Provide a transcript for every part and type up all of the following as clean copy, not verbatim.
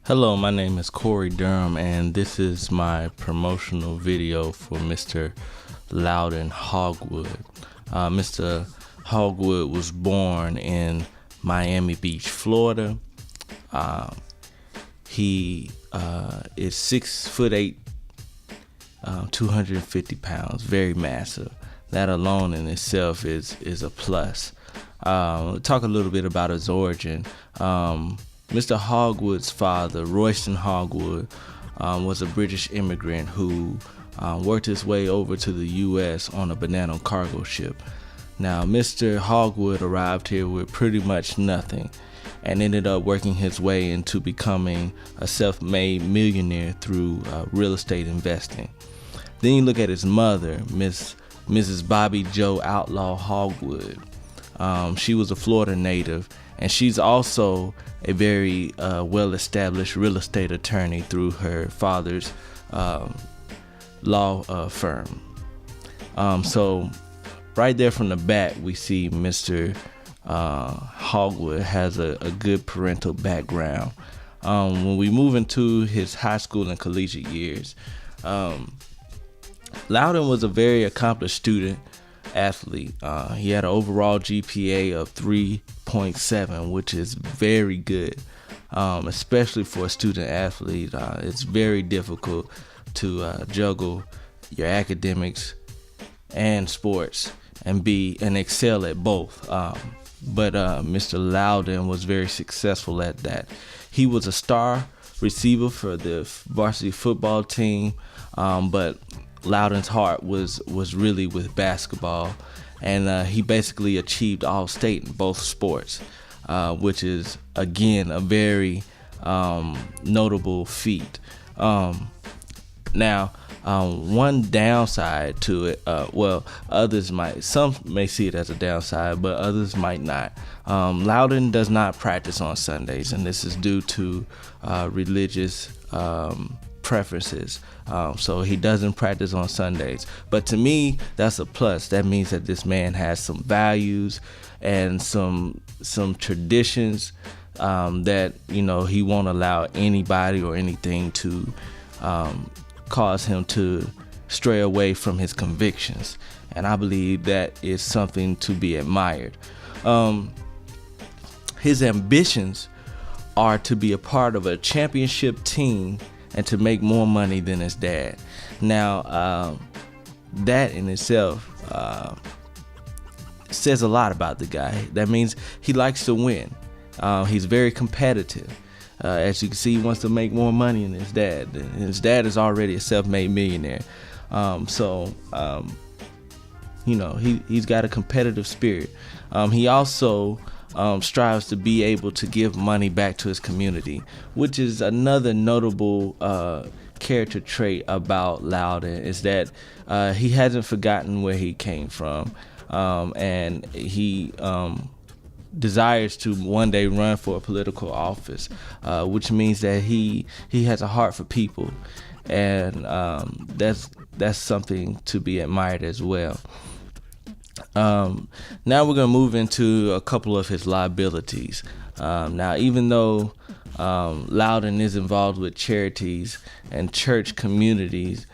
Hello, my name is Corey Durham, and this is my promotional video for Mr. Loudon Hogwood. Mr. Hogwood was born in Miami Beach, Florida. He is 6'8", 250 pounds, very massive. That alone in itself is a plus. Talk a little bit about his origin. Mr. Hogwood's father, Royston Hogwood, was a British immigrant who worked his way over to the U.S. on a banana cargo ship. Now, Mr. Hogwood arrived here with pretty much nothing and ended up working his way into becoming a self-made millionaire through real estate investing. Then you look at his mother, Mrs. Bobby Jo Outlaw Hogwood. She was a Florida native, and she's also a very well-established real estate attorney through her father's law firm. So right there from the back, we see Mr. Hogwood has a good parental background. When we move into his high school and collegiate years, Loudon was a very accomplished student athlete. He had an overall GPA of 3.7, which is very good, especially for a student athlete. It's very difficult to juggle your academics and sports and excel at both. But Mr. Loudon was very successful at that. He was a star receiver for the varsity football team, but Loudon's heart was really with basketball, and he basically achieved All-State in both sports, which is again a very notable feat. Now, one downside to it, some may see it as a downside, but others might not. Loudon does not practice on Sundays, and this is due to religious preferences. So he doesn't practice on Sundays. But to me, that's a plus. That means that this man has some values and some traditions that he won't allow anybody or anything to cause him to stray away from his convictions. And I believe that is something to be admired. His ambitions are to be a part of a championship team and to make more money than his dad. Now, that in itself says a lot about the guy. That means he likes to win. He's very competitive. As you can see, he wants to make more money than his dad. His dad is already a self-made millionaire. He's got a competitive spirit. He also strives to be able to give money back to his community, which is another notable character trait about Loudon, is that he hasn't forgotten where he came from, and he desires to one day run for a political office, which means that he has a heart for people, and that's something to be admired as well. Now we're going to move into a couple of his liabilities. Now, even though Loudon is involved with charities and church and community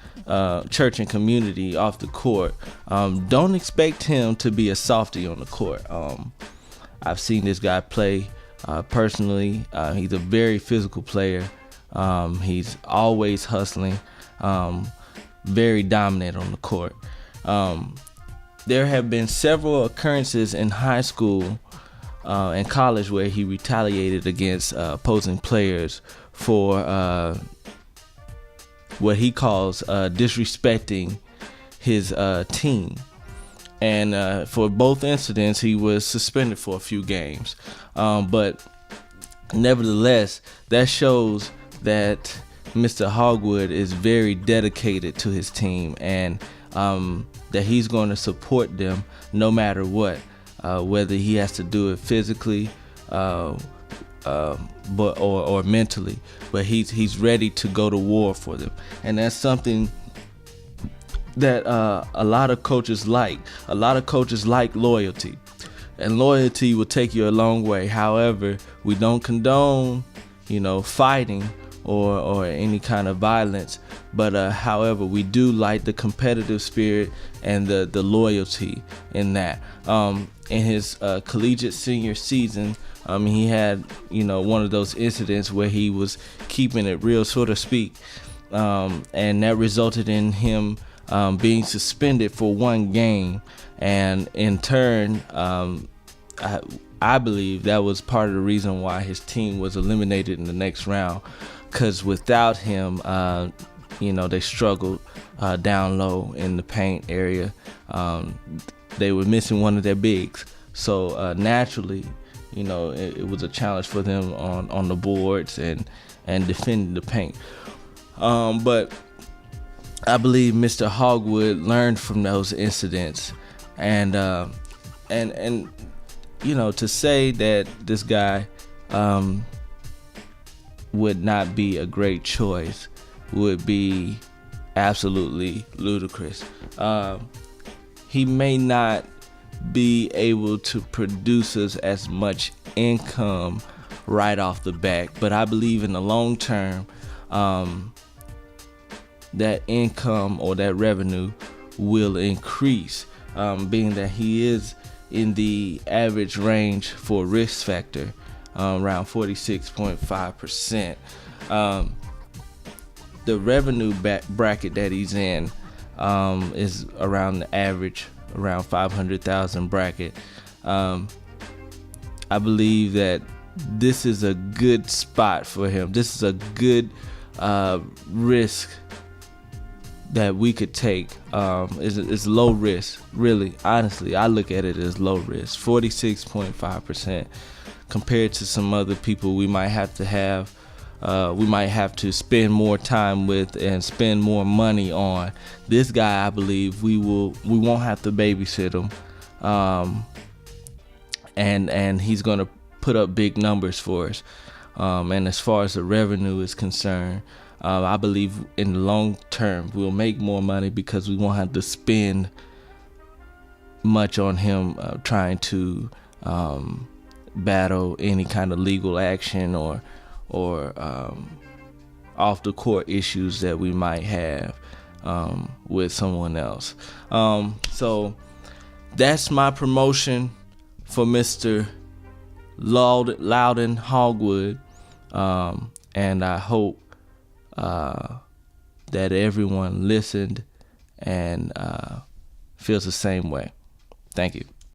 off the court, don't expect him to be a softie on the court. I've seen this guy play personally. He's a very physical player. He's always hustling, very dominant on the court. There have been several occurrences in high school and college where he retaliated against opposing players for what he calls disrespecting his team. And for both incidents, he was suspended for a few games. But nevertheless, that shows that Mr. Hogwood is very dedicated to his team, and that he's going to support them no matter what, whether he has to do it physically or mentally, but he's ready to go to war for them. And that's something that a lot of coaches like. A lot of coaches like loyalty, and loyalty will take you a long way. However, we don't condone fighting or any kind of violence, but however, we do like the competitive spirit and the loyalty in that. In his collegiate senior season, he had one of those incidents where he was keeping it real, so to speak, and that resulted in him being suspended for one game, and in turn, I believe that was part of the reason why his team was eliminated in the next round, because without him, they struggled down low in the paint area. They were missing one of their bigs, so naturally, it was a challenge for them on the boards and defending the paint. But I believe Mr. Hogwood learned from those incidents, and to say that this guy would not be a great choice would be absolutely ludicrous. He may not be able to produce us as much income right off the bat, but I believe in the long term, that income or that revenue will increase, being that he is in the average range for risk factor, around 46.5%. The revenue bracket that he's in is around the average, around 500,000 bracket. I believe that this is a good spot for him. This is a good risk that we could take. It's low risk, really. Honestly, I look at it as low risk. 46.5% compared to some other people we might have to spend more time with and spend more money on. This guy, I believe we won't have to babysit him, and he's gonna put up big numbers for us. And as far as the revenue is concerned, I believe in the long term we'll make more money because we won't have to spend much on him trying to battle any kind of legal action or off the court issues that we might have with someone else. So that's my promotion for Mr. Loudon Hogwood, and I hope that everyone listened and feels the same way. Thank you.